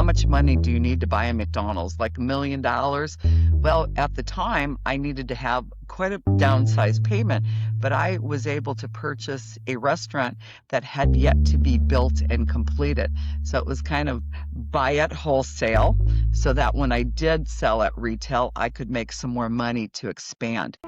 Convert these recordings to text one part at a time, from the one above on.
how much money do you need to buy a McDonald's? Like $1 million? Well, at the time, I needed to have quite a downsized payment, but I was able to purchase a restaurant that had yet to be built and completed. So it was kind of buy at wholesale so that when I did sell at retail, I could make some more money to expand.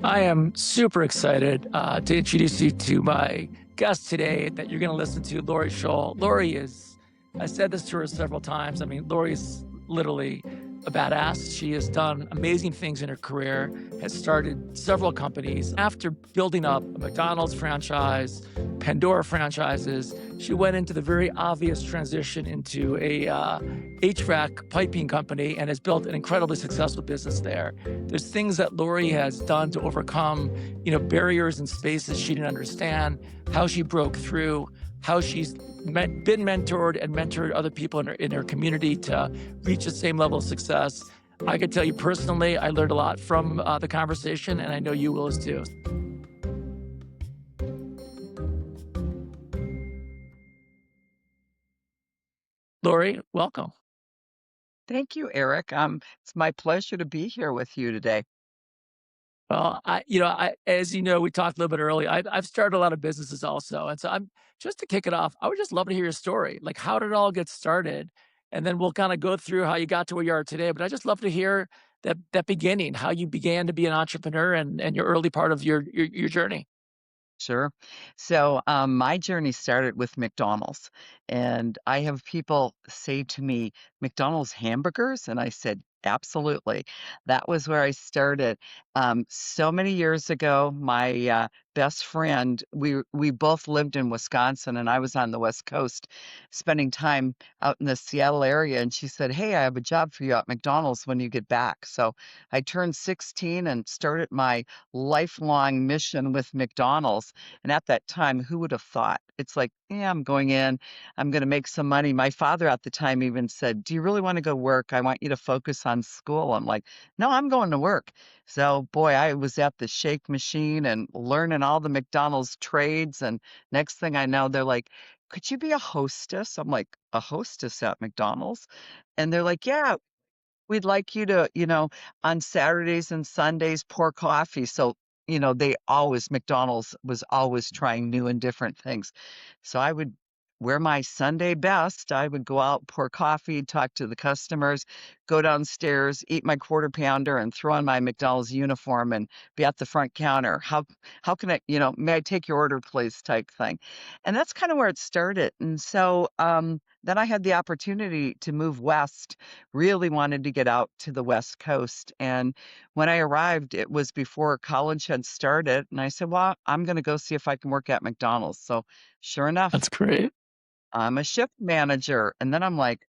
I am super excited to introduce you to my guest today that you're going to listen to, Lori Tschohl. Lori is, I said this to her several times. I mean, Lori is literally a badass. She has done amazing things in her career, has started several companies. After building up a McDonald's franchise, Pandora franchises, she went into the very obvious transition into a HVAC piping company and has built an incredibly successful business there. There's things that Lori has done to overcome, barriers and spaces she didn't understand, how she broke through, how she's been mentored and mentored other people in her community to reach the same level of success. I can tell you personally, I learned a lot from the conversation, and I know you will as too. Lori, welcome. Thank you, Eric. It's my pleasure to be here with you today. Well, as you know, we talked a little bit earlier. I've started a lot of businesses also, and so I'm just to kick it off. I would just love to hear your story. Like, how did it all get started? And then we'll kind of go through how you got to where you are today. But I just love to hear that beginning, how you began to be an entrepreneur, and your early part of your journey. Sure. So, my journey started with McDonald's, and I have people say to me, "McDonald's hamburgers?" And I said, "Absolutely." That was where I started. So many years ago, my best friend, we both lived in Wisconsin, and I was on the West Coast, spending time out in the Seattle area. And she said, "Hey, I have a job for you at McDonald's when you get back." So I turned 16 and started my lifelong mission with McDonald's. And at that time, who would have thought? It's like, yeah, I'm going in, I'm going to make some money. My father at the time even said, "Do you really want to go work? I want you to focus on school." I'm like, "No, I'm going to work." So, boy, I was at the shake machine and learning all the McDonald's trades. And next thing I know, they're like, "Could you be a hostess?" I'm like, "A hostess at McDonald's?" And they're like, "Yeah, we'd like you to, on Saturdays and Sundays, pour coffee." So, they always McDonald's was always trying new and different things. So I would wear my Sunday best. I would go out, pour coffee, talk to the customers, go downstairs, eat my quarter pounder, and throw on my McDonald's uniform and be at the front counter. How can I, may I take your order, please, type thing. And that's kind of where it started. And so then I had the opportunity to move west, really wanted to get out to the West Coast. And when I arrived, it was before college had started. And I said, "Well, I'm going to go see if I can work at McDonald's." So sure enough, That's great. I'm a shift manager. And then I'm like,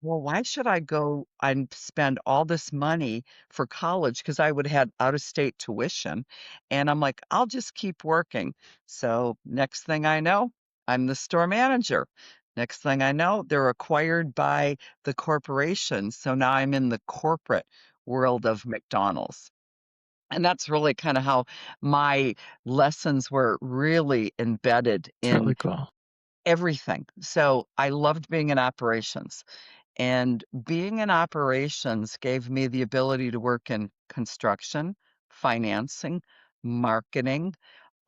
well, why should I go and spend all this money for college? Because I would have out of state tuition. And I'm like, I'll just keep working. So next thing I know, I'm the store manager. Next thing I know, they're acquired by the corporation. So now I'm in the corporate world of McDonald's. And that's really kind of how my lessons were really embedded It's really in cool. everything. So I loved being in operations. And being in operations gave me the ability to work in construction, financing, marketing,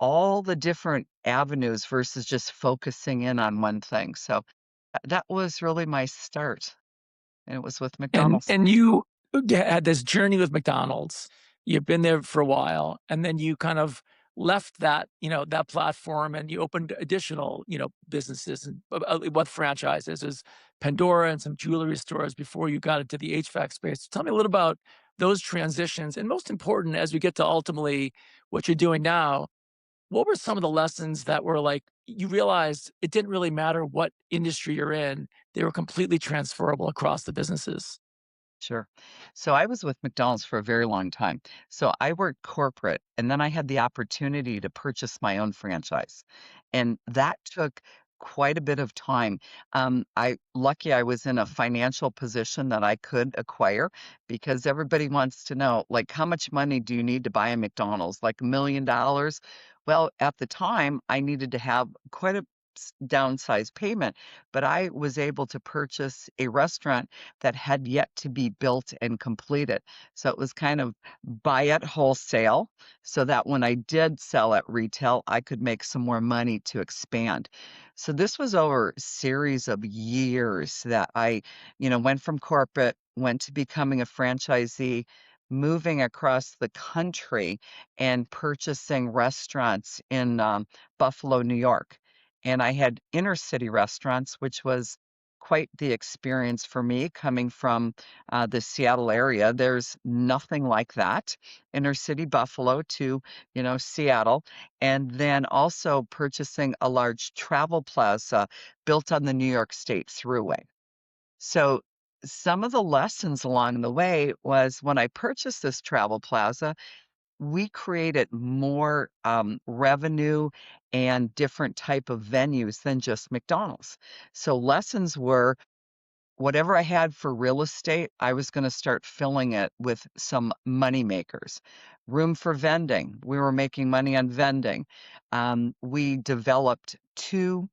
all the different avenues versus just focusing in on one thing. So that was really my start. And it was with And McDonald's. and you had this journey with McDonald's. You've been there for a while, and then you kind of left that platform, and you opened additional, businesses and what franchises is Pandora and some jewelry stores before you got into the HVAC space. Tell me a little about those transitions, and most important, as we get to ultimately what you're doing now, what were some of the lessons that were like you realized it didn't really matter what industry you're in, they were completely transferable across the businesses? Sure. So I was with McDonald's for a very long time. So I worked corporate and then I had the opportunity to purchase my own franchise. And that took quite a bit of time. I was in a financial position that I could acquire because everybody wants to know, like, how much money do you need to buy a McDonald's? Like $1 million? Well, at the time, I needed to have quite a downsized payment, but I was able to purchase a restaurant that had yet to be built and completed. So it was kind of buy at wholesale so that when I did sell at retail, I could make some more money to expand. So this was over a series of years that I went from corporate, went to becoming a franchisee, moving across the country and purchasing restaurants in Buffalo, New York. And I had inner city restaurants, which was quite the experience for me coming from the Seattle area. There's nothing like that. Inner city Buffalo to Seattle. And then also purchasing a large travel plaza built on the New York State Thruway. So some of the lessons along the way was when I purchased this travel plaza, we created more revenue and different type of venues than just McDonald's. So lessons were whatever I had for real estate, I was going to start filling it with some money makers. Room for vending. We were making money on vending. We developed two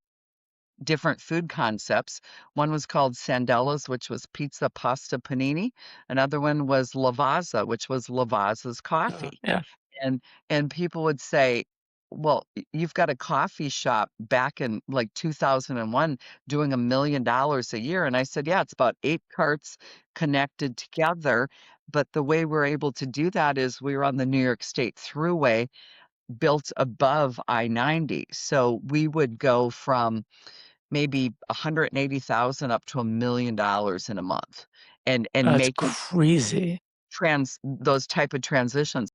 different food concepts. One was called Sandella's, which was pizza, pasta, panini. Another one was Lavazza, which was Lavazza's coffee. Yeah, And and people would say, "Well, you've got a coffee shop back in like 2001 doing $1 million a year." And I said, "Yeah, it's about 8 carts connected together, but the way we're able to do that is we were on the New York State Thruway built above I-90. So we would go from maybe 180,000 up to $1 million in a month and that's making crazy. trans those type of transitions.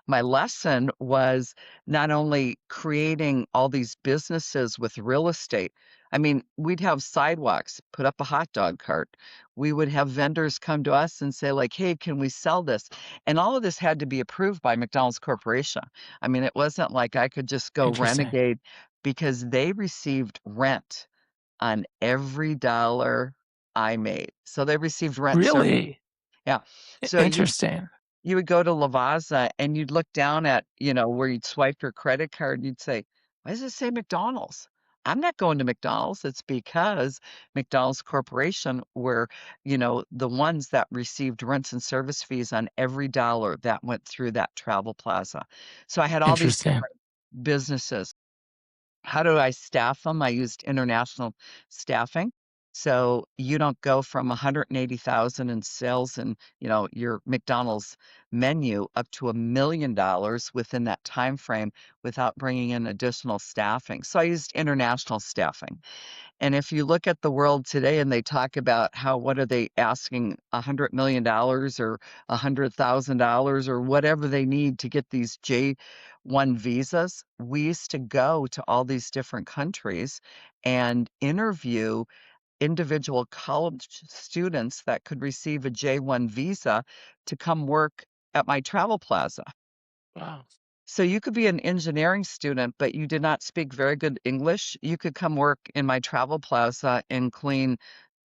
My lesson was not only creating all these businesses with real estate. I mean, we'd have sidewalks, put up a hot dog cart. We would have vendors come to us and say like, "Hey, can we sell this?" And all of this had to be approved by McDonald's Corporation. I mean, it wasn't like I could just go Interesting. renegade because they received rent on every dollar I made. So they received rent service. Really Yeah. So interesting. you would go to Lavazza and you'd look down at where you'd swipe your credit card and you'd say, "Why does it say McDonald's? I'm not going to McDonald's." It's because McDonald's Corporation were the ones that received rents and service fees on every dollar that went through that travel plaza. So I had all these Interesting. different businesses. How do I staff them? I used international staffing. So you don't go from 180,000 in sales and your McDonald's menu up to $1 million within that time frame without bringing in additional staffing. So I used international staffing. And if you look at the world today and they talk about how what are they asking $100 million or $100,000 or whatever they need to get these J1 visas, we used to go to all these different countries and interview individual college students that could receive a J1 visa to come work at my travel plaza. Wow. So you could be an engineering student, but you did not speak very good English. You could come work in my travel plaza and clean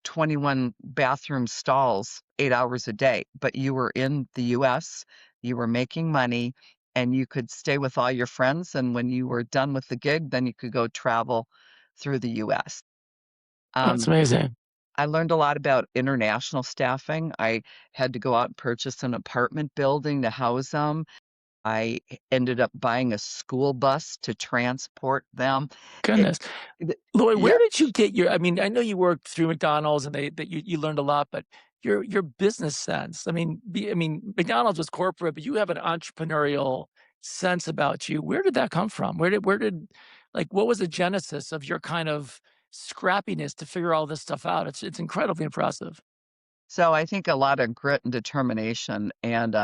21 bathroom stalls 8 hours a day, but you were in the US, you were making money, and you could stay with all your friends. And when you were done with the gig, then you could go travel through the US. That's Um, amazing. I learned a lot about international staffing. I had to go out and purchase an apartment building to house them. I ended up buying a school bus to transport them. It Goodness. th Lori, Yeah. where did you get your I mean, I know you worked through McDonald's and that you learned a lot, but your business sense, I mean, McDonald's was corporate, but you have an entrepreneurial sense about you. Where did that come from? Where did like, what was the genesis of your kind of scrappiness to figure all this stuff out? It's incredibly impressive. So I think a lot of grit and determination, and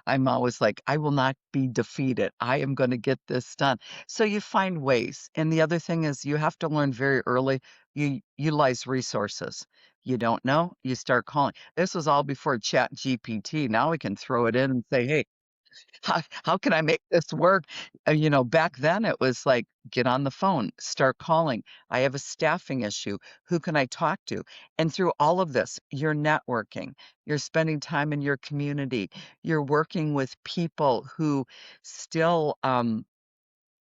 I'm always like, "I will not be defeated. I am gonna get this done." So you find ways, and the other thing is you have to learn very early, you utilize resources. You don't know, you start calling. This was all before ChatGPT. Now we can throw it in and say, "Hey, how can I make this work?" Back then it was like, get on the phone, start calling. I have a staffing issue. Who can I talk to? And through all of this, you're networking, you're spending time in your community, you're working with people who still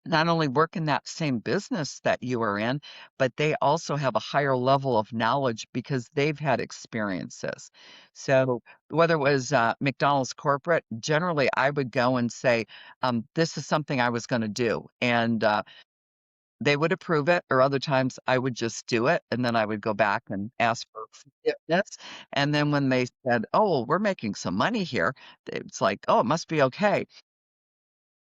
not only work in that same business that you are in, but they also have a higher level of knowledge because they've had experiences. So whether it was McDonald's corporate, generally I would go and say, this is something I was going to do. And they would approve it, or other times I would just do it. And then I would go back and ask for forgiveness. And then when they said, oh, well, we're making some money here, it's like, oh, it must be okay.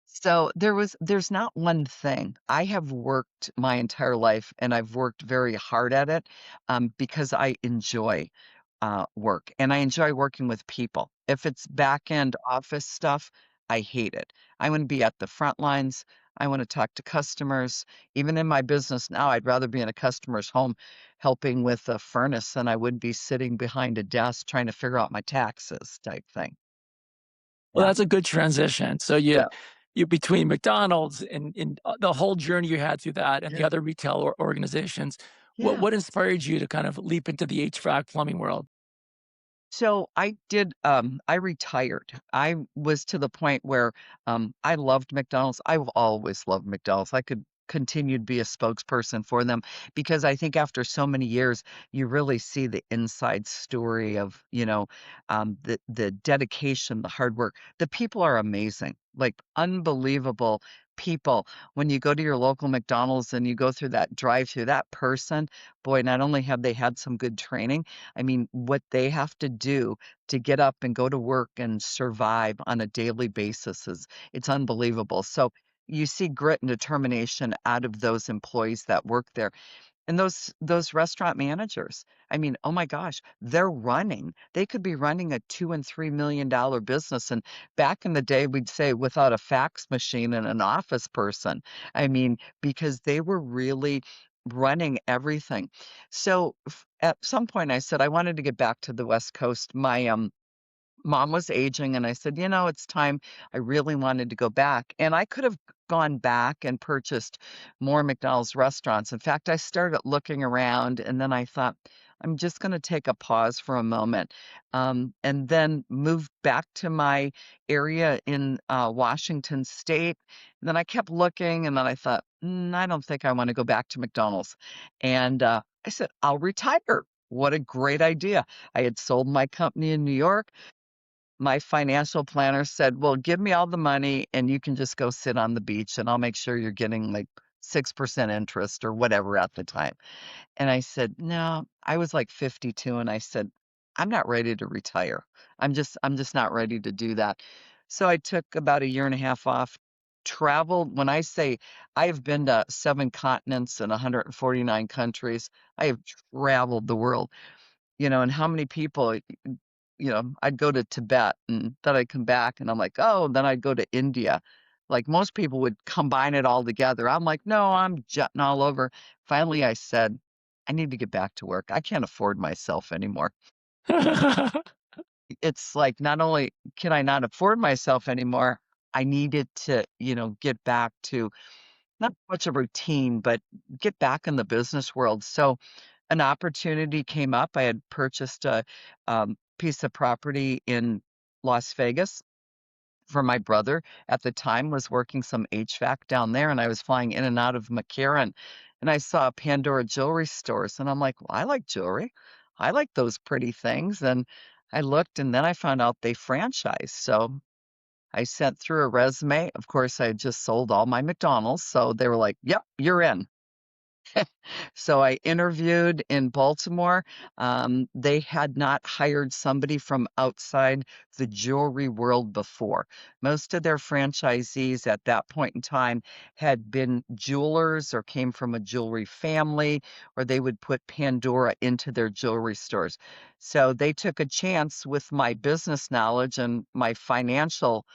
So there's not one thing. I have worked my entire life and I've worked very hard at it because I enjoy work and I enjoy working with people. If it's back end office stuff, I hate it. I want to be at the front lines. I want to talk to customers. Even in my business now, I'd rather be in a customer's home helping with a furnace than I would be sitting behind a desk trying to figure out my taxes type thing. Well, Yeah. that's a good transition. So you Yeah. you between McDonald's and the whole journey you had through that and the Yeah. other retail organizations, Yeah. what inspired you to kind of leap into the HVAC plumbing world? So I retired. I was to the point where, I loved McDonald's. I've always loved McDonald's. I could continue to be a spokesperson for them because I think after so many years, you really see the inside story of, the dedication, the hard work. The people are amazing, like unbelievable people. When you go to your local McDonald's and you go through that drive-through, that person, boy, not only have they had some good training, I mean, what they have to do to get up and go to work and survive on a daily basis is it's unbelievable. So you see grit and determination out of those employees that work there. And those restaurant managers, I mean, oh my gosh, they're running. They could be running a 2 and $3 million business. And back in the day, we'd say without a fax machine and an office person. I mean, because they were really running everything. So at some point, I said I wanted to get back to the West Coast. My mom was aging and I said, it's time. I really wanted to go back. And I could have gone back and purchased more McDonald's restaurants. In fact, I started looking around and then I thought, I'm just going to take a pause for a moment and then move back to my area in Washington State. And then I kept looking and then I thought, I don't think I want to go back to McDonald's. And I said, I'll retire. What a great idea. I had sold my company in New York. My financial planner said, "Well, give me all the money and you can just go sit on the beach and I'll make sure you're getting like 6% interest or whatever at the time." And I said, "No." I was like 52 and I said, "I'm not ready to retire. I'm just not ready to do that." So I took about a year and a half off, traveled. When I say I have been to 7 continents and 149 countries, I have traveled the world. And how many people, I'd go to Tibet and then I'd come back and I'm like, oh, then I'd go to India. Like most people would combine it all together. I'm like, no, I'm jutting all over. Finally, I said, I need to get back to work. I can't afford myself anymore. It's like not only can I not afford myself anymore, I needed to, get back to not much a routine, but get back in the business world. So an opportunity came up. I had purchased a piece of property in Las Vegas for my brother. At the time, was working some HVAC down there, and I was flying in and out of McCarran, and I saw Pandora jewelry stores, and I'm like, well, I like jewelry. I like those pretty things, and I looked, and then I found out they franchise. So I sent through a resume. Of course, I had just sold all my McDonald's, so they were like, "Yep, you're in." So I interviewed in Baltimore. They had not hired somebody from outside the jewelry world before. Most of their franchisees at that point in time had been jewelers or came from a jewelry family, or they would put Pandora into their jewelry stores. So they took a chance with my business knowledge and my financial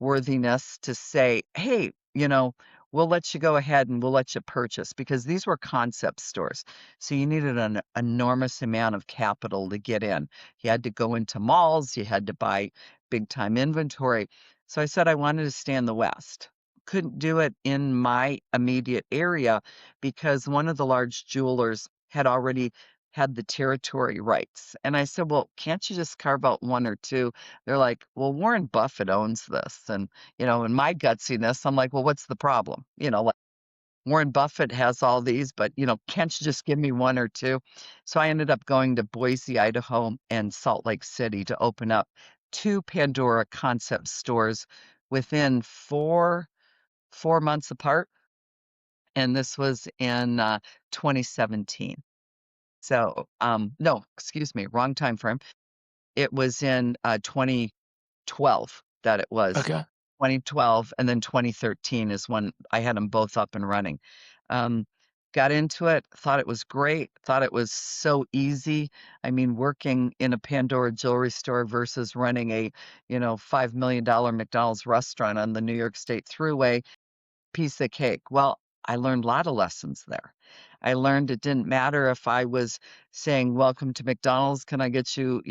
worthiness to say, hey, we'll let you go ahead and we'll let you purchase because these were concept stores. So you needed an enormous amount of capital to get in. You had to go into malls, you had to buy big time inventory. So I said I wanted to stay in the West. Couldn't do it in my immediate area because one of the large jewelers had already had the territory rights. And I said, "Well, can't you just carve out 1 or 2?" They're like, "Well, Warren Buffett owns this." And, in my gutsiness, I'm like, "Well, what's the problem?" Like Warren Buffett has all these, but, can't you just give me 1 or 2? So I ended up going to Boise, Idaho, and Salt Lake City to open up 2 Pandora concept stores within 4 months apart, and this was in, 2017. So, no, excuse me, wrong time frame. It was in, 2012 that it was. Okay. 2012, and then 2013 is when I had them both up and running. Um, got into it, thought it was great, thought it was so easy. I mean, working in a Pandora jewelry store versus running a, $5 million McDonald's restaurant on the New York State Thruway, piece of cake. Well, I learned a lot of lessons there. I learned it didn't matter if I was saying, "Welcome to McDonald's. Can I get you,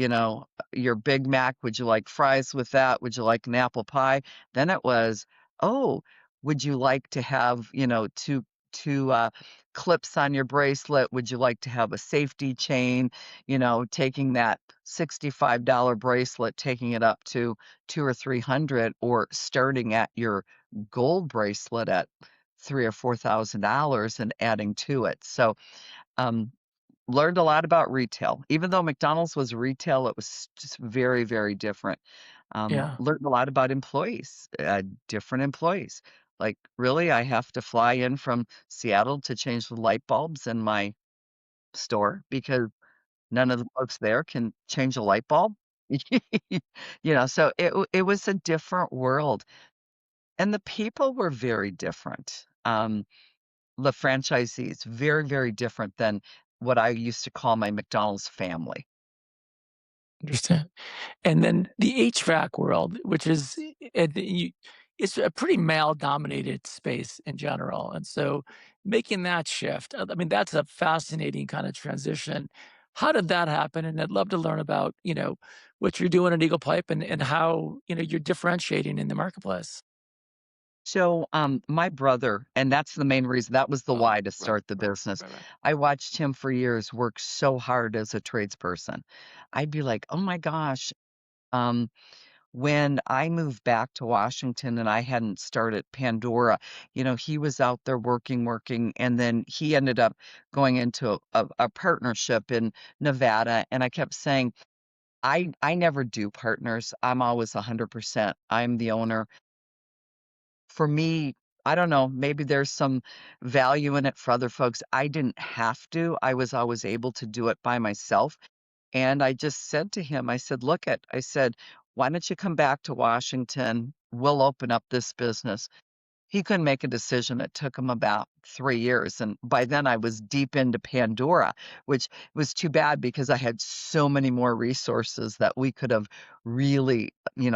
your Big Mac? Would you like fries with that? Would you like an apple pie?" Then it was, "Oh, would you like to have, 2 clips on your bracelet? Would you like to have a safety chain?" Taking that $65 bracelet, taking it up to 2 or 300, or starting at your gold bracelet at 3 or $4,000 and adding to it. So, um, learned a lot about retail. Even though McDonald's was retail, it was just very, very different. Yeah. Learned a lot about employees, different employees. Like, really, I have to fly in from Seattle to change the light bulbs in my store because none of the folks there can change a light bulb. So it was a different world. And the people were very different. The franchisees, very, very different than what I used to call my McDonald's family. Understand. And then the HVAC world, which is it's a pretty male-dominated space in general, and so making that shift, I mean, that's a fascinating kind of transition. How did that happen? And I'd love to learn about, what you're doing at Eagle Pipe and how, you're differentiating in the marketplace. So, my brother, and that's the main reason, that was the Oh, why to right, start the right, business. right, right. I watched him for years work so hard as a tradesperson. I'd be like, "Oh my gosh." Um, when I moved back to Washington and I hadn't started Pandora, he was out there working, working, and then he ended up going into a partnership in Nevada. And I kept saying, I never do partners. I'm always 100%. I'm the owner. For me, I don't know, maybe there's some value in it for other folks. I didn't have to. I was always able to do it by myself. And I just said to him, I said, "Look it," I said, "why don't you come back to Washington? We'll open up this business." He couldn't make a decision. It took him about 3 years, and by then I was deep into Pandora, which was too bad because I had so many more resources that we could have really,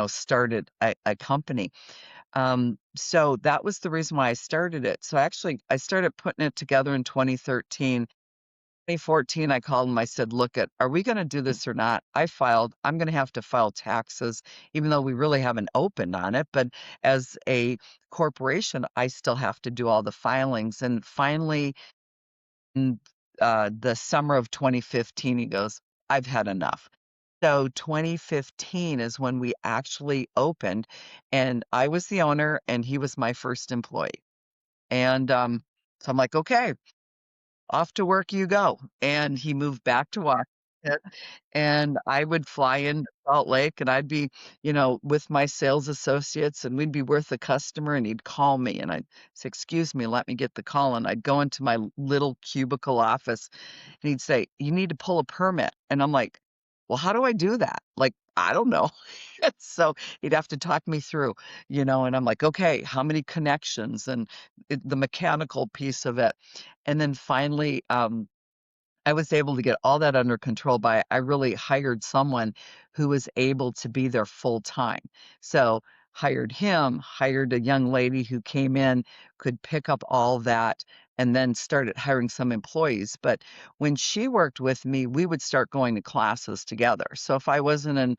started a company. So that was the reason why I started it. So actually, I started putting it together in 2013. 2014, I called him. I said, "Look, are we going to do this or not?" I'm going to have to file taxes, even though we really haven't opened on it. But as a corporation, I still have to do all the filings. And finally, in the summer of 2015, he goes, "I've had enough." So 2015 is when we actually opened, and I was the owner, and he was my first employee. And so I'm like, "Okay, off to work you go." And he moved back to Washington, and I would fly into Salt Lake, and I'd be, with my sales associates, and we'd be with the customer, and he'd call me, and I'd say, "Excuse me, let me get the call." And I'd go into my little cubicle office, and he'd say, "You need to pull a permit." And I'm like, "Well, how do I do that?" Like, I don't know. So he'd have to talk me through, and I'm like, "Okay, how many connections?" And the mechanical piece of it. And then finally, I was able to get all that under control by I really hired someone who was able to be there full time. So, hired him, hired a young lady who came in, could pick up all that, and then started hiring some employees. But when she worked with me, we would start going to classes together. So if I wasn't in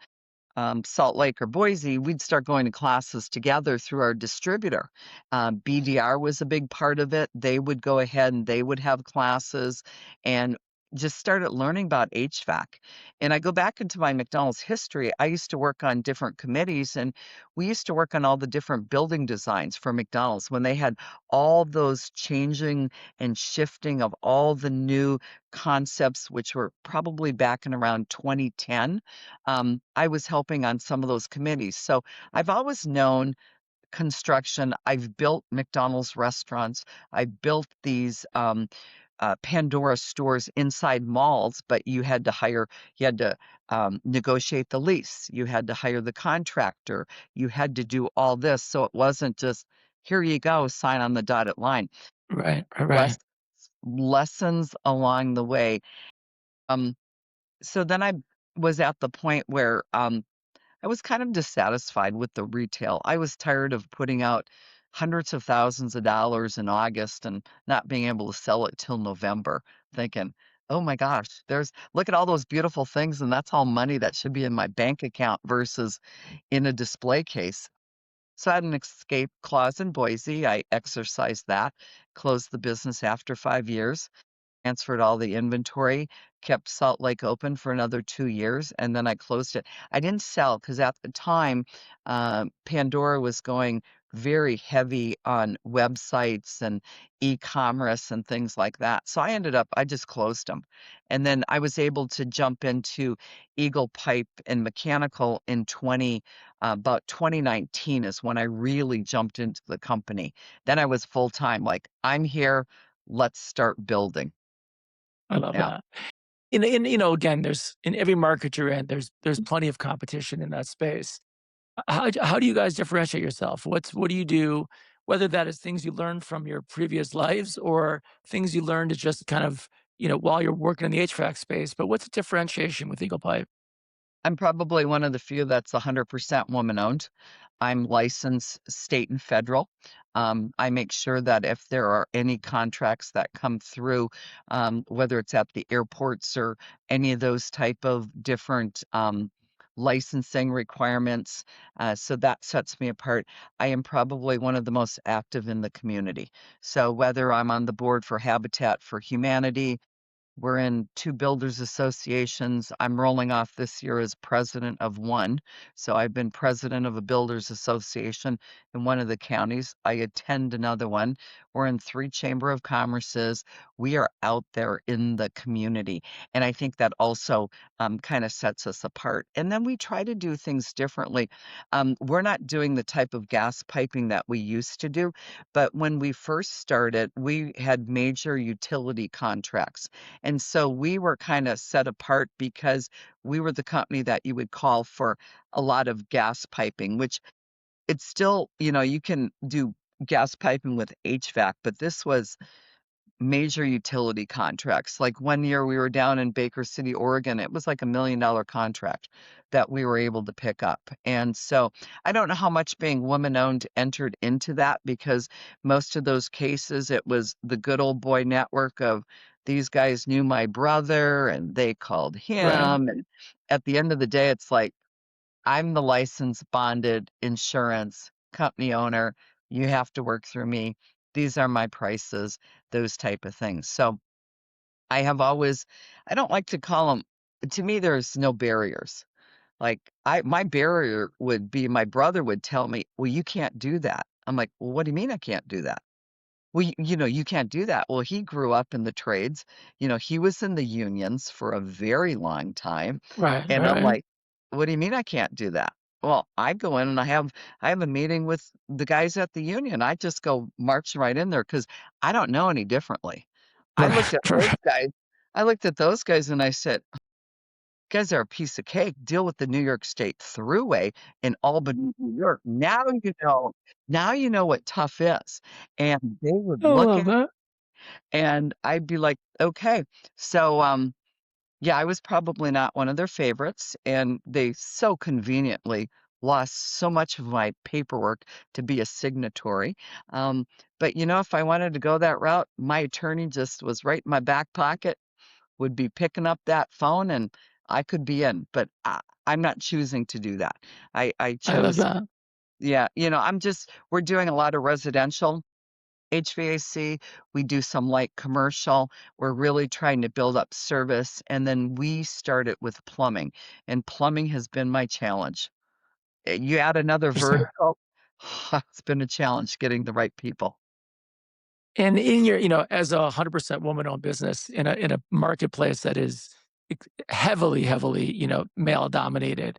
Salt Lake or Boise, we'd start going to classes together through our distributor. BDR was a big part of it. They would go ahead and they would have classes. And just started learning about HVAC. And I go back into my McDonald's history. I used to work on different committees, and we used to work on all the different building designs for McDonald's when they had all those changing and shifting of all the new concepts, which were probably back in around 2010. I was helping on some of those committees. So I've always known construction. I've built McDonald's restaurants. I built these Pandora stores inside malls, but you had to negotiate the lease. You had to hire the contractor. You had to do all this. So it wasn't just, here you go, sign on the dotted line. Right, right, Less right. lessons along the way. Um, so then I was at the point where I was kind of dissatisfied with the retail. I was tired of putting out hundreds of thousands of dollars in August and not being able to sell it till November, thinking, "Oh my gosh, there's look at all those beautiful things, and that's all money that should be in my bank account versus in a display case." So I had an escape clause in Boise. I exercised that, closed the business after 5 years, transferred all the inventory, kept Salt Lake open for another 2 years, and then I closed it. I didn't sell because at the time, Pandora was going very heavy on websites and e-commerce and things like that. So I just closed them. And then I was able to jump into Eagle Pipe and Mechanical in about 2019 is when I really jumped into the company. Then I was full time, like, I'm here, let's start building. I love Yeah. that. And, again, there's in every market you're in, there's plenty of competition in that space. How do you guys differentiate yourself? What do you do, whether that is things you learned from your previous lives or things you learned to just kind of, while you're working in the HVAC space, but what's the differentiation with Eagle Pipe? I'm probably one of the few that's 100% woman-owned. I'm licensed state and federal. I make sure that if there are any contracts that come through, whether it's at the airports or any of those type of different licensing requirements, so that sets me apart. I am probably one of the most active in the community. So whether I'm on the board for Habitat for Humanity, we're in 2 builders associations. I'm rolling off this year as president of one. So I've been president of a builders association in one of the counties. I attend another one. We're in 3 chamber of commerces. We are out there in the community. And I think that also kind of sets us apart. And then we try to do things differently. We're not doing the type of gas piping that we used to do, but when we first started, we had major utility contracts, and so we were kinda set apart because we were the company that you would call for a lot of gas piping, which it's still, you can do gas piping with HVAC, but this was major utility contracts. Like, one year we were down in Baker City, Oregon, it was like $1 million contract that we were able to pick up, and so, I don't know how much being woman-owned entered into that because most of those cases, it was the good old boy network of these guys knew my brother, and they called Right. him, and at the end of the day, it's like, I'm the licensed, bonded insurance company owner. You have to work through me. These are my prices, those type of things. So I don't like to call them, to me, there's no barriers. Like my barrier would be my brother would tell me, well, you can't do that. I'm like, well, what do you mean I can't do that? Well, you can't do that. Well, he grew up in the trades. He was in the unions for a very long time. Right, And I'm right. like, what do you mean I can't do that? Well, I go in and I have a meeting with the guys at the union. I just go marching right in there because I don't know any differently. I looked Right, at those right. guys. I looked at those guys and I said, guys are a piece of cake. Deal with the New York State Thruway in Albany, New York. Now you know what tough is. And they would I look love at that. and I'd be like, okay. So yeah, I was probably not one of their favorites, and they so conveniently lost so much of my paperwork to be a signatory. Um, but if I wanted to go that route, my attorney just was right in my back pocket, would be picking up that phone, and I could be in. But I'm not choosing to do that. I I love chose, that. yeah, we're doing a lot of residential. HVAC, we do some light commercial. We're really trying to build up service, and then we started with plumbing, and plumbing has been my challenge. You add another Interesting. vertical, it's been a challenge getting the right people. And in your, as a 100% woman-owned business in a marketplace that is heavily, heavily, male dominated,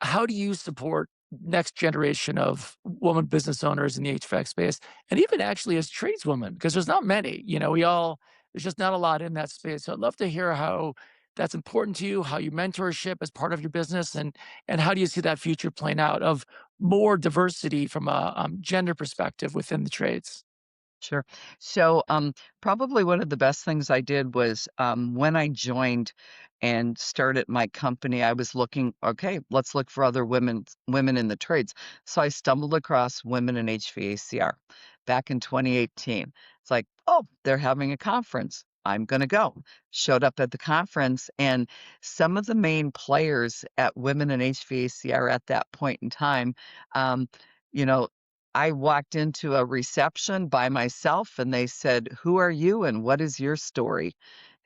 how do you support next generation of woman business owners in the HVAC space, and even actually as tradeswomen? Because there's not many. There's just not a lot in that space. So I'd love to hear how that's important to you, how you mentorship as part of your business, and how do you see that future playing out of more diversity from a gender perspective within the trades? Sure. So, probably one of the best things I did was, when I joined and started my company, I was looking, okay, let's look for other women in the trades. So I stumbled across Women in HVACR back in 2018. It's like, oh, they're having a conference. I'm going to go. Showed up at the conference, and some of the main players at Women in HVACR at that point in time, um, you know, I walked into a reception by myself and they said, "Who are you and what is your story?"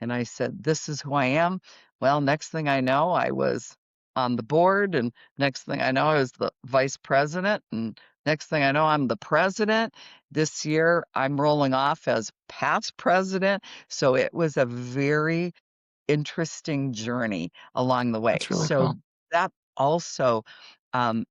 And I said, "This is who I am." Well, next thing I know, I was on the board, and next thing I know, I was the vice president, and next thing I know, I'm the president. This year, I'm rolling off as past president. So it was a very interesting journey along the way. That's really So cool. that also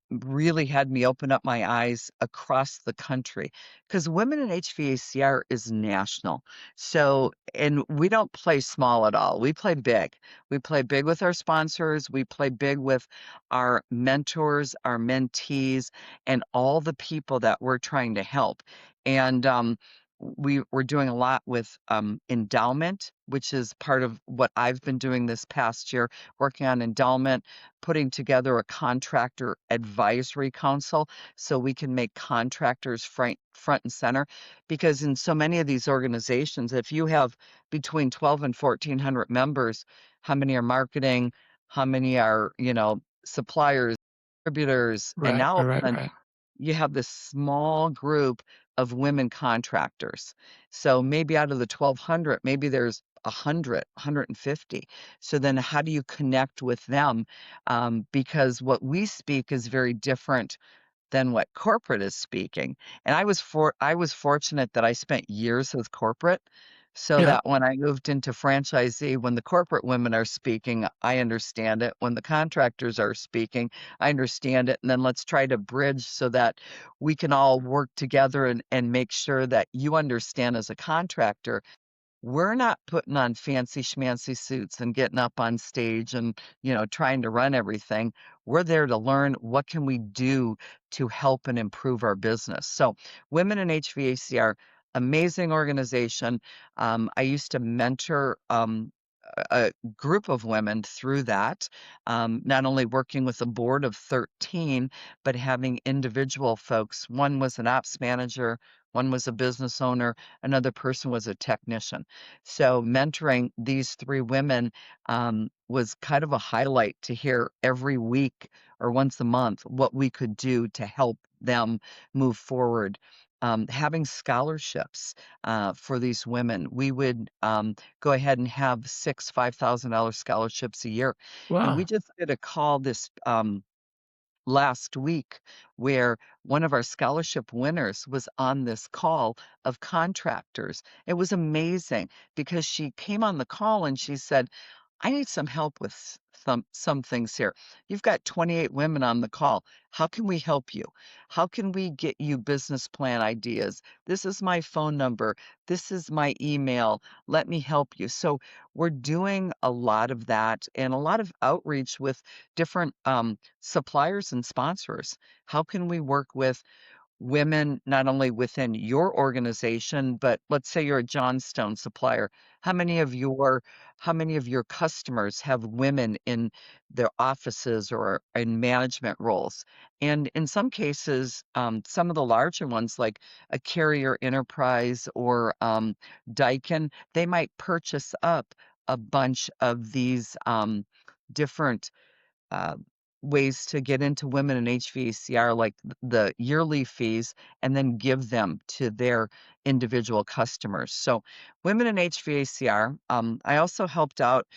really had me open up my eyes across the country because Women in HVACR is national. So, and we don't play small at all. We play big. We play big with our sponsors. We play big with our mentors, our mentees, and all the people that we're trying to help. And we're doing a lot with endowment, which is part of what I've been doing this past year, working on endowment, putting together a contractor advisory council so we can make contractors front and center. Because in so many of these organizations, if you have between 12 and 1,400 members, how many are marketing? How many are, suppliers, distributors, and Right, now right, right, right. you have this small group of women contractors. So maybe out of the 1,200, maybe there's 100, 150. So then how do you connect with them? Because what we speak is very different than what corporate is speaking. And I was fortunate that I spent years with corporate so Yeah. that when I moved into franchisee, when the corporate women are speaking, I understand it. When the contractors are speaking, I understand it. And then let's try to bridge so that we can all work together and make sure that you understand as a contractor we're not putting on fancy schmancy suits and getting up on stage and, trying to run everything. We're there to learn what can we do to help and improve our business. So, Women in HVAC are amazing organization. I used to mentor a group of women through that, not only working with a board of 13, but having individual folks. One was an ops manager, one was a business owner, another person was a technician. So mentoring these three women was kind of a highlight to hear every week or once a month what we could do to help them move forward. Having scholarships for these women, we would go ahead and have six $5,000 scholarships a year. And we Wow. just did a call this last week where one of our scholarship winners was on this call of contractors. It was amazing because she came on the call and she said, I need some help with some things here. You've got 28 women on the call. How can we help you? How can we get you business plan ideas? This is my phone number. This is my email. Let me help you. So we're doing a lot of that and a lot of outreach with different suppliers and sponsors. How can we work with women not only within your organization, but let's say you're a Johnstone supplier. How many of your how many of your customers have women in their offices or in management roles? And in some cases, some of the larger ones like a Carrier Enterprise or Daikin, they might purchase up a bunch of these different ways to get into women in HVACR, like the yearly fees, and then give them to their individual customers. So women in HVACR, I also helped out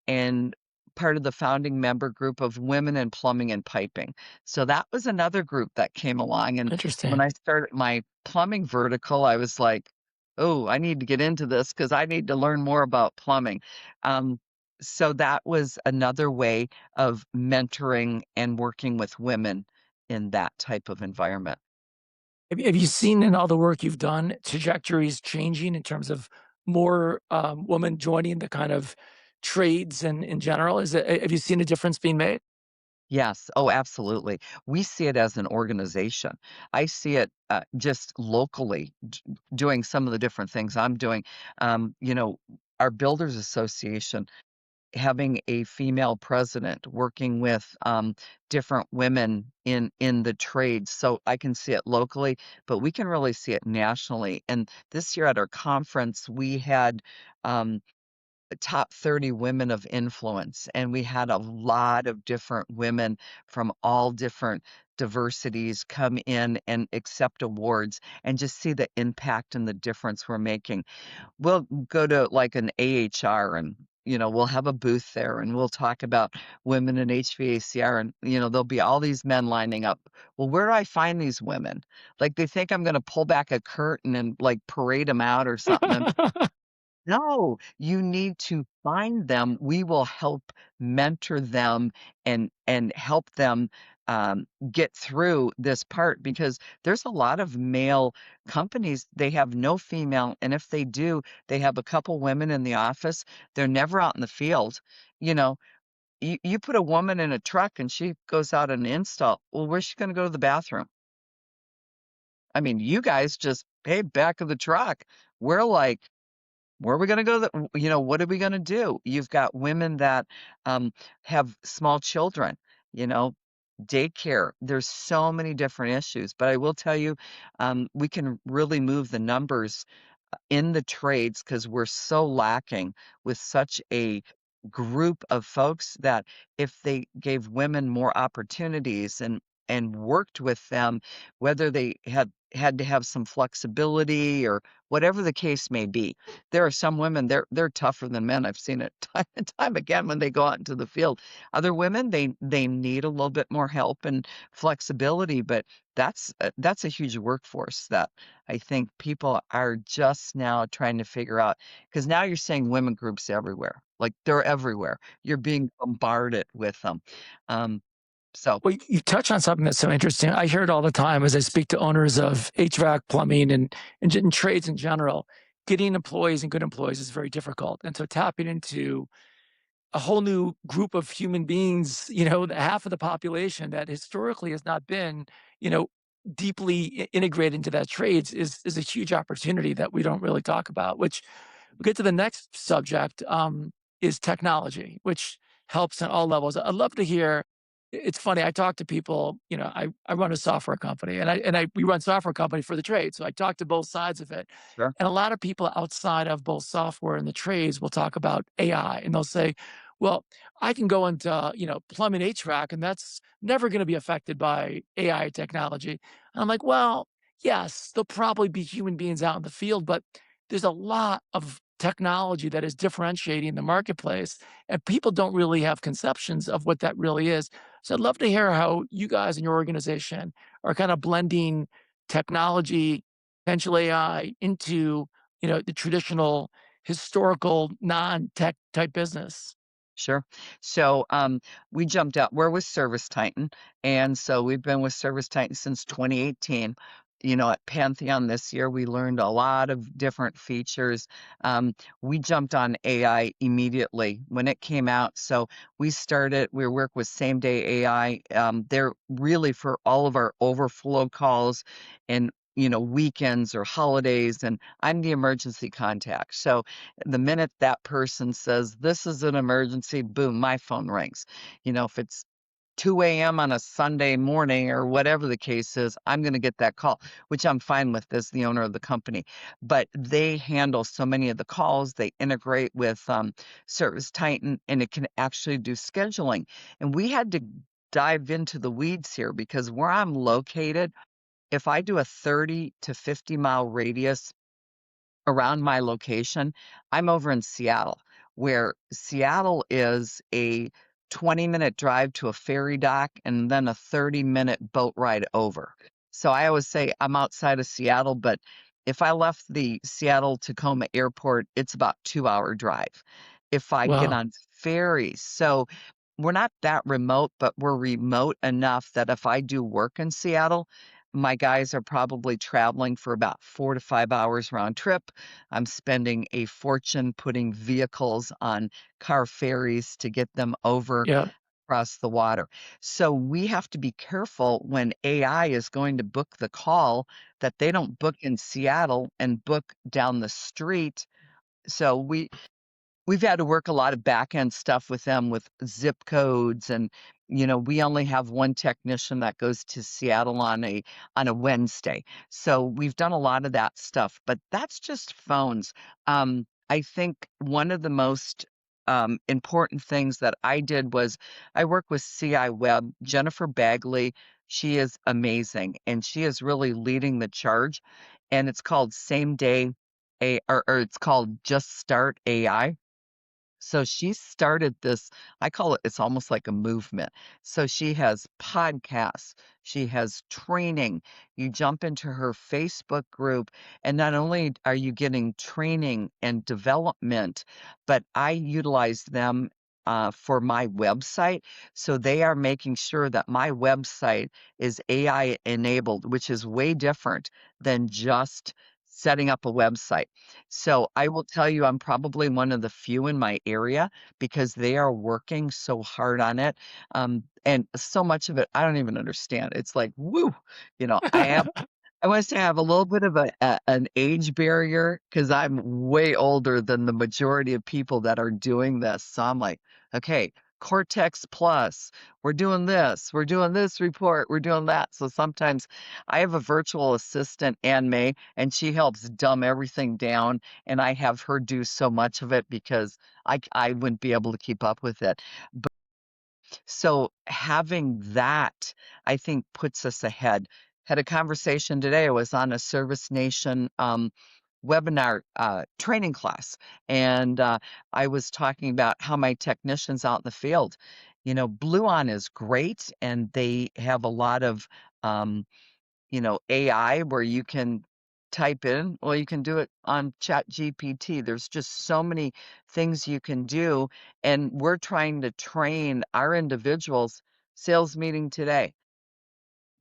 and part of the founding member group of Women in Plumbing and Piping. So that was another group that came along, and when Interesting. I started my plumbing vertical, I was like, "Oh, I need to get into this because I need to learn more about plumbing." Um, so that was another way of mentoring and working with women in that type of environment. Have you seen in all the work you've done trajectories changing in terms of more women joining the kind of trades and in general? Have you seen a difference being made? Yes. Oh, absolutely. We see it as an organization. I see it just locally doing some of the different things I'm doing. You know, our Builders Association having a female president working with different women in the trades. So I can see it locally, but we can really see it nationally. And this year at our conference, we had um, top 30 women of influence, and we had a lot of different women from all different diversities come in and accept awards and just see the impact and the difference we're making. We'll go to like an AHR and we'll have a booth there and we'll talk about women in HVACR and there'll be all these men lining up. Well, where do I find these women? Like they think I'm going to pull back a curtain and like parade them out or something. No, you need to find them. We will help mentor them and help them get through this part because there's a lot of male companies, they have no female, and if they do, they have a couple women in the office. They're never out in the field. You know, you put a woman in a truck and she goes out and install. Well, where's she going to go to the bathroom? I mean, you guys just, hey, back of the truck. We're like, where are we gonna go what are we gonna do? You've got women that, have small children, you know, daycare. There's so many different issues, but I will tell you, we can really move the numbers in the trades because we're so lacking with such a group of folks that if they gave women more opportunities and worked with them, whether they had to have some flexibility or whatever the case may be. There are some women, they're tougher than men. I've seen it time and time again when they go out into the field. Other women, they need a little bit more help and flexibility, but that's a huge workforce that I think people are just now trying to figure out because now you're seeing women groups everywhere. Like they're everywhere. You're being bombarded with them. Um, so Well, you touch on something that's so interesting. I hear it all the time as I speak to owners of HVAC, plumbing, and trades in general. Getting employees and good employees is very difficult, and so tapping into a whole new group of human beings, the half of the population that historically has not been, you know, deeply integrated into that trades is a huge opportunity that we don't really talk about. Which we get to the next subject, is technology, which helps on all levels. I'd love to hear. It's funny. I talk to people. I run a software company, and we run software company for the trade. So I talk to both sides of it, sure, and a lot of people outside of both software and the trades will talk about AI, and they'll say, "Well, I can go into plumbing HVAC, and that's never going to be affected by AI technology." And I'm like, "Well, yes, there'll probably be human beings out in the field, but there's a lot of technology that is differentiating the marketplace, and people don't really have conceptions of what that really is." So I'd love to hear how you guys in your organization are kind of blending technology, potential AI into, the traditional historical non-tech type business. sure. So we jumped out. We're with Service Titan, and so we've been with Service Titan since 2018. At Pantheon this year, we learned a lot of different features. We jumped on AI immediately when it came out. So we work with same day AI. They're really for all of our overflow calls and weekends or holidays. And I'm the emergency contact. So the minute that person says, "This is an emergency," boom, my phone rings. If it's 2 a.m. on a Sunday morning or whatever the case is, I'm going to get that call, which I'm fine with as the owner of the company. But they handle so many of the calls, they integrate with Service Titan, and it can actually do scheduling. And we had to dive into the weeds here because where I'm located, if I do a 30 to 50-mile radius around my location, I'm over in Seattle, where Seattle is a 20-minute drive to a ferry dock and then a 30-minute boat ride over. So I always say I'm outside of Seattle, but if I left the Seattle Tacoma airport, it's about 2-hour drive if I get Wow. on ferries. So we're not that remote, but we're remote enough that if I do work in Seattle, my guys are probably traveling for about 4 to 5 hours round trip. I'm spending a fortune putting vehicles on car ferries to get them over Yeah. across the water. So we have to be careful when AI is going to book the call that they don't book in Seattle and book down the street. So we've had to work a lot of back end stuff with them with zip codes and we only have one technician that goes to Seattle on a Wednesday. So we've done a lot of that stuff, but that's just phones. I think one of the most important things that I did was I work with CI Web, Jennifer Bagley. She is amazing and she is really leading the charge. And it's called Same Day or it's called Just Start AI. So she started this, I call it's almost like a movement. So she has podcasts, she has training. You jump into her Facebook group, and not only are you getting training and development, but I utilize them for my website. So they are making sure that my website is AI enabled, which is way different than just setting up a website. So I will tell you, I'm probably one of the few in my area because they are working so hard on it. And so much of it, I don't even understand. It's like, woo, I want to say I have a little bit of an age barrier because I'm way older than the majority of people that are doing this. So I'm like, okay, Cortex Plus, we're doing this report, we're doing that. So sometimes I have a virtual assistant, Ann May, and she helps dumb everything down. And I have her do so much of it because I wouldn't be able to keep up with it. So having that, I think, puts us ahead. Had a conversation today. I was on a Service Nation webinar training class, and I was talking about how my technicians out in the field, Blue On is great, and they have a lot of um, AI where you can type in, well, you can do it on Chat GPT. There's just so many things you can do. And we're trying to train our individuals. Sales meeting today.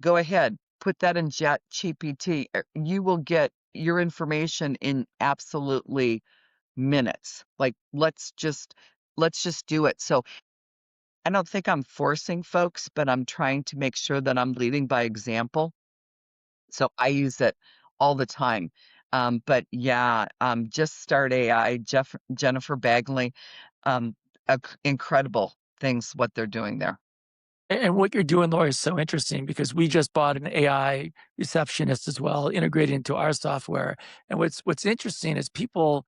Go ahead, put that in Chat GPT. You will get your information in absolutely minutes. Like let's just do it. So I don't think I'm forcing folks, but I'm trying to make sure that I'm leading by example. So I use it all the time. But yeah, Just Start AI, Jennifer Bagley, incredible things what they're doing there. And what you're doing, Laura, is so interesting because we just bought an AI receptionist as well, integrated into our software. And what's interesting is people,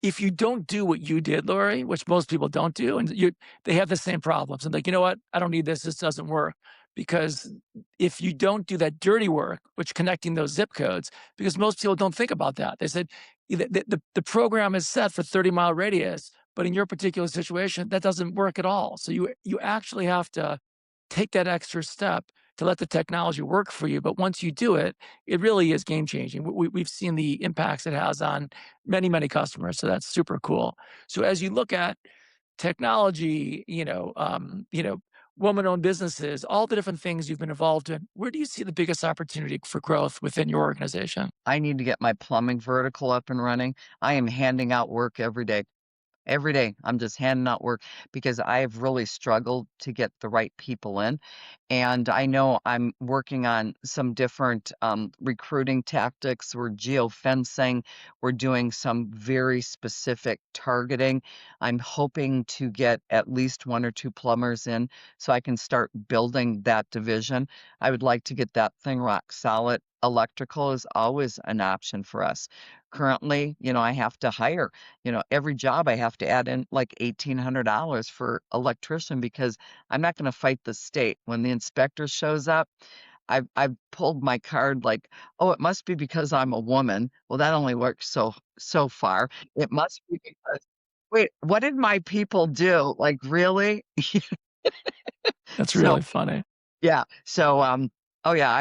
if you don't do what you did, Lori, which most people don't do, and they have the same problems. And like, you know what? I don't need this. This doesn't work. Because if you don't do that dirty work, which connecting those zip codes, because most people don't think about that. They said the program is set for 30-mile radius, but in your particular situation, that doesn't work at all. So you actually have to take that extra step to let the technology work for you. But once you do it, it really is game changing. We've seen the impacts it has on many, many customers. So that's super cool. So as you look at technology, woman-owned businesses, all the different things you've been involved in, where do you see the biggest opportunity for growth within your organization? I need to get my plumbing vertical up and running. I am handing out work every day. Every day, I'm just handing out work because I have really struggled to get the right people in. And I know I'm working on some different recruiting tactics. We're geofencing. We're doing some very specific targeting. I'm hoping to get at least one or two plumbers in so I can start building that division. I would like to get that thing rock solid. electrical is always an option for us. Currently, I have to hire, every job I have to add in like $1,800 for electrician because I'm not gonna fight the state. When the inspector shows up, I've pulled my card like, "Oh, it must be because I'm a woman." Well, that only works so far. It must be because wait, what did my people do? Like, really? That's So really funny. yeah. So, oh yeah,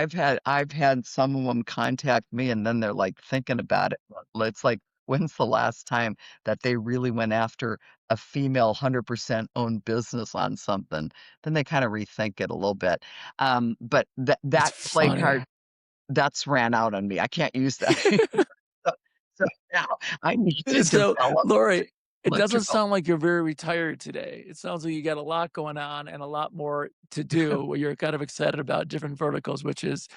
I've had some of them contact me and then they're like thinking about it. Well, it's like, when's the last time that they really went after a female 100% owned business on something? Then they kind of rethink it a little bit. But That's that play card, funny. that's ran out on me. I can't use that. So, so now I need to So, develop Lori, it doesn't electrical. sound like you're very retired today. It sounds like you got a lot going on and a lot more to do where you're kind of excited about different verticals, which is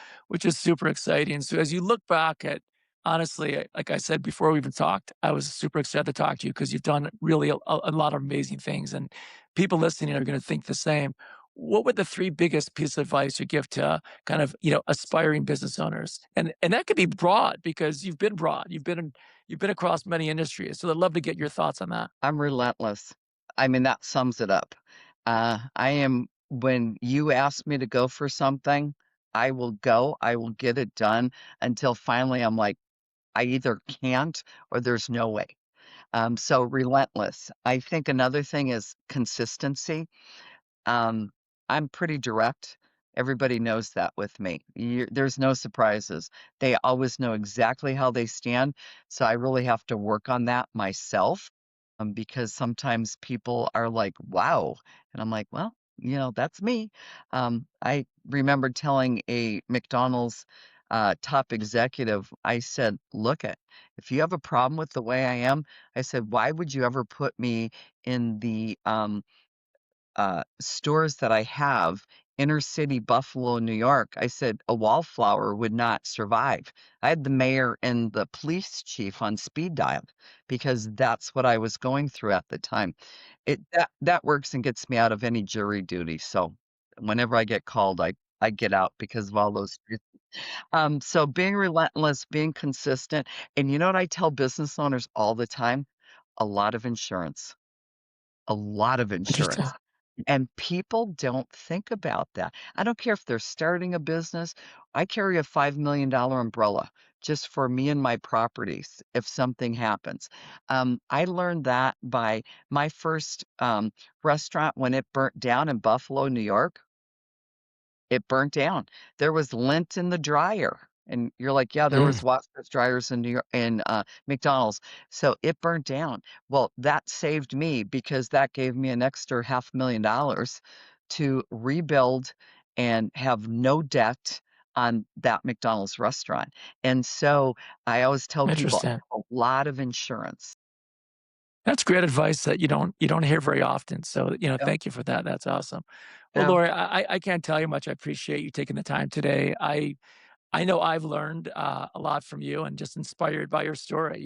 super exciting. So as you look back at honestly, like I said before we even talked, I was super excited to talk to you because you've done really a lot of amazing things and people listening are going to think the same. What would the three biggest pieces of advice you give to kind of, aspiring business owners? And that could be broad because you've been broad. You've been across many industries, so I'd love to get your thoughts on that. I'm relentless. I mean, that sums it up. I am when you ask me to go for something, I will go, I will get it done until finally I'm like, I either can't or there's no way. So relentless. I think another thing is consistency. Um, I'm pretty direct. Everybody knows that with me. There's no surprises. They always know exactly how they stand. So I really have to work on that myself because sometimes people are like, wow. And I'm like, well, that's me. I remember telling a McDonald's top executive, I said, look at, if you have a problem with the way I am, I said, why would you ever put me in the stores that I have, inner city Buffalo, New York, I said a wallflower would not survive. I had the mayor and the police chief on speed dial because that's what I was going through at the time. That works and gets me out of any jury duty. So whenever I get called, I get out because of all those. So being relentless, being consistent, and you know what I tell business owners all the time? A lot of insurance. A lot of Interesting. insurance. And people don't think about that. I don't care if they're starting a business. I carry a $5 million umbrella just for me and my properties if something happens. I learned that by my first restaurant when it burnt down in Buffalo, New York. It burnt down. There was lint in the dryer. And you're like, yeah, there Mm, was washers, dryers in New York in McDonald's. So it burnt down. Well, that saved me because that gave me an extra $500,000 to rebuild and have no debt on that McDonald's restaurant. And so I always tell people interesting. a lot of insurance. That's great advice that you don't hear very often. So, Yeah. thank you for that. That's awesome. Well, Yeah. Lori, I can't tell you much. I appreciate you taking the time today. I know I've learned a lot from you and just inspired by your story.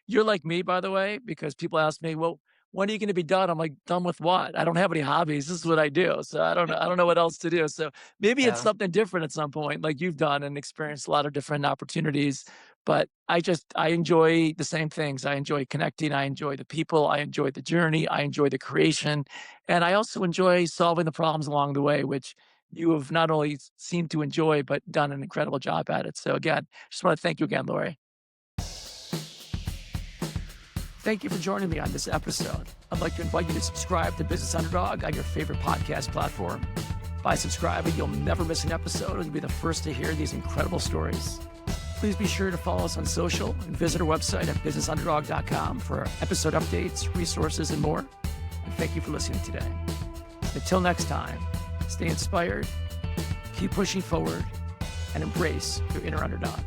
You're like me, by the way, because people ask me, "Well, when are you going to be done?" I'm like, "Done with what? I don't have any hobbies. This is what I do. So I don't know what else to do." So maybe it's Yeah. something different at some point, like you've done and experienced a lot of different opportunities. But I enjoy the same things. I enjoy connecting. I enjoy the people. I enjoy the journey. I enjoy the creation, and I also enjoy solving the problems along the way, which you have not only seemed to enjoy, but done an incredible job at it. So again, just want to thank you again, Lori. Thank you for joining me on this episode. I'd like to invite you to subscribe to Business Underdog on your favorite podcast platform. By subscribing, you'll never miss an episode and you'll be the first to hear these incredible stories. Please be sure to follow us on social and visit our website at businessunderdog.com for episode updates, resources, and more. And thank you for listening today. Until next time, stay inspired, keep pushing forward, and embrace your inner underdog.